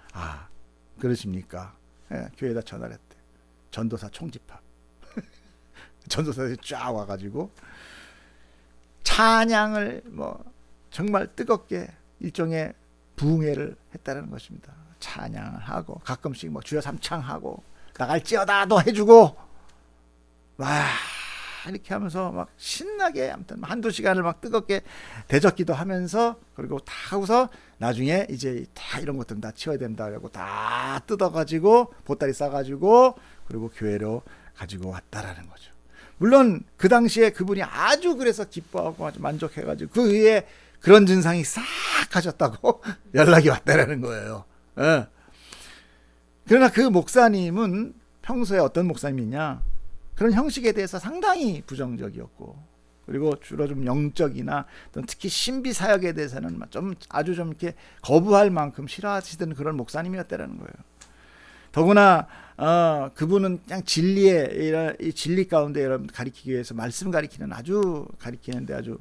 그러십니까? 교회에다 전화를 했대. 전도사 총집합. 전도사들이 쫙 와가지고 찬양을 뭐 정말 뜨겁게 일종의 부흥회를 했다는 것입니다. 찬양을 하고 가끔씩 뭐 주여 삼창하고 나갈지어다도 해주고 와 이렇게 하면서 막 신나게 아무튼 한두 시간을 막 뜨겁게 대적기도 하면서 그리고 다 하고서 나중에 이제 다 이런 것들은 다 치워야 된다 그러고 다 뜯어가지고 보따리 싸가지고 그리고 교회로 가지고 왔다라는 거죠. 물론 그 당시에 그분이 아주 그래서 기뻐하고 아주 만족해가지고 그 후에 그런 증상이 싹 가셨다고 연락이 왔다라는 거예요. 그러나 그 목사님은 평소에 어떤 목사님이냐? 그런 형식에 대해서 상당히 부정적이었고 그리고 주로 좀 영적이나 특히 신비 사역에 대해서는 좀 아주 좀 이렇게 거부할 만큼 싫어하시던 그런 목사님이었다라는 거예요. 더구나 그분은 그냥 이 진리 가운데 여러분 가리키기 위해서 말씀 가리키는데 아주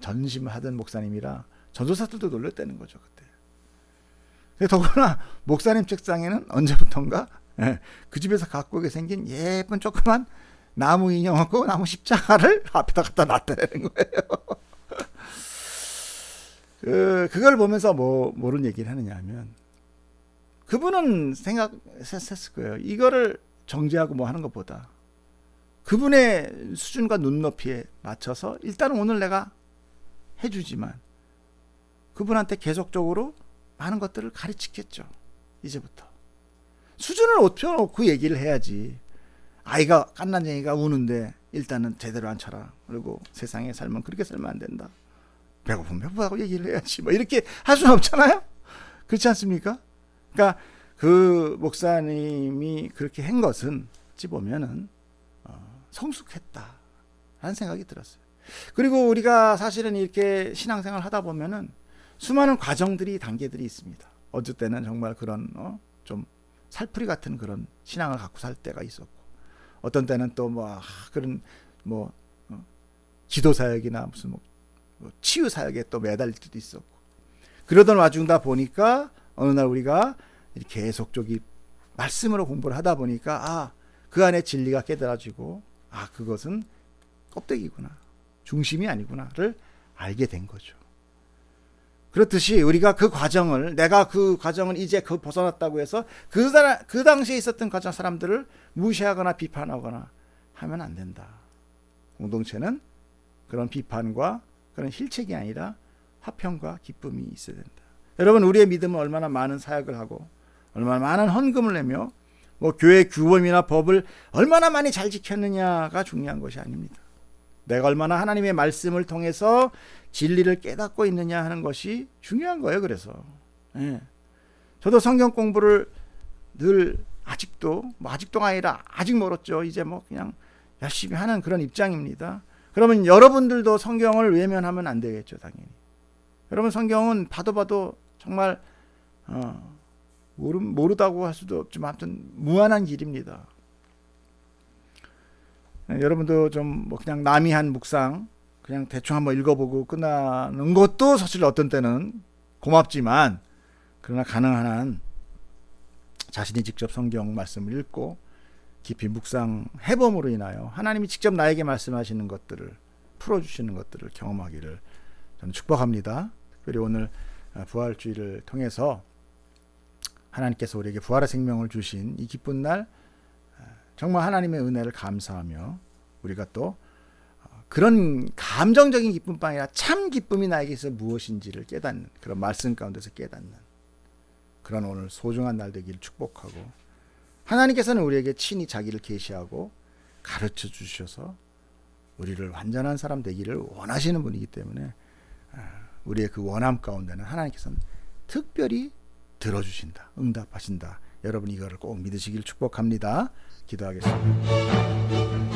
전심하던 목사님이라 전도사들도 놀랐다는 거죠 그때. 더구나 목사님 책상에는 언제부턴가 그 집에서 갖고 오게 생긴 예쁜 조그만 나무 인형하고 나무 십자가를 앞에다 갖다 놨다는 거예요. 그걸 보면서 뭐런 얘기를 하느냐 하면 그분은 생각했을 거예요. 이거를 정죄하고 뭐 하는 것보다 그분의 수준과 눈높이에 맞춰서 일단 오늘 내가 해주지만 그분한테 계속적으로 많은 것들을 가르치겠죠. 이제부터. 수준을 높여놓고 얘기를 해야지. 아이가 갓난쟁이가 우는데 일단은 제대로 안 쳐라. 그리고 세상에 살면 그렇게 살면 안 된다. 배고프면 배고프다고 얘기를 해야지. 뭐 이렇게 할 수는 없잖아요. 그렇지 않습니까? 그러니까 그 목사님이 그렇게 한 것은 어찌 보면은 성숙했다라는 생각이 들었어요. 그리고 우리가 사실은 이렇게 신앙생활 하다 보면은 수많은 과정들이 단계들이 있습니다. 어쩔 때는 정말 그런 좀 살풀이 같은 그런 신앙을 갖고 살 때가 있었고 어떤 때는 또 그런 기도 사역이나 무슨 치유 사역에 또 매달릴 때도 있었고 그러던 와중다 보니까 어느 날 우리가 이렇게 계속적인 말씀으로 공부를 하다 보니까 그 안에 진리가 깨달아지고 그것은 껍데기구나 중심이 아니구나를 알게 된 거죠. 그렇듯이 우리가 내가 그 과정을 이제 벗어났다고 해서 그 당시에 있었던 과정 사람들을 무시하거나 비판하거나 하면 안 된다. 공동체는 그런 비판과 그런 힐책이 아니라 화평과 기쁨이 있어야 된다. 여러분 우리의 믿음은 얼마나 많은 사역을 하고 얼마나 많은 헌금을 내며 교회 규범이나 법을 얼마나 많이 잘 지켰느냐가 중요한 것이 아닙니다. 내가 얼마나 하나님의 말씀을 통해서 진리를 깨닫고 있느냐 하는 것이 중요한 거예요. 그래서 저도 성경 공부를 늘 아직도가 아니라 아직 멀었죠. 이제 그냥 열심히 하는 그런 입장입니다. 그러면 여러분들도 성경을 외면하면 안 되겠죠, 당연히. 여러분 성경은 봐도 정말 모르다고 할 수도 없지만 아무튼 무한한 길입니다. 여러분도 좀 뭐 그냥 남이 한 묵상 그냥 대충 한번 읽어보고 끝나는 것도 사실 어떤 때는 고맙지만, 그러나 가능한 한 자신이 직접 성경 말씀을 읽고 깊이 묵상해봄으로 인하여 하나님이 직접 나에게 말씀하시는 것들을, 풀어주시는 것들을 경험하기를 저는 축복합니다. 특별히 오늘 부활주의를 통해서 하나님께서 우리에게 부활의 생명을 주신 이 기쁜 날, 정말 하나님의 은혜를 감사하며 우리가 또 그런 감정적인 기쁨뿐 아니라 참 기쁨이 나에게서 무엇인지를 깨닫는, 그런 말씀 가운데서 깨닫는 그런 오늘 소중한 날 되기를 축복하고, 하나님께서는 우리에게 친히 자기를 계시하고 가르쳐 주셔서 우리를 완전한 사람 되기를 원하시는 분이기 때문에 우리의 그 원함 가운데는 하나님께서는 특별히 들어주신다, 응답하신다. 여러분 이거를 꼭 믿으시길 축복합니다. 기도하겠습니다.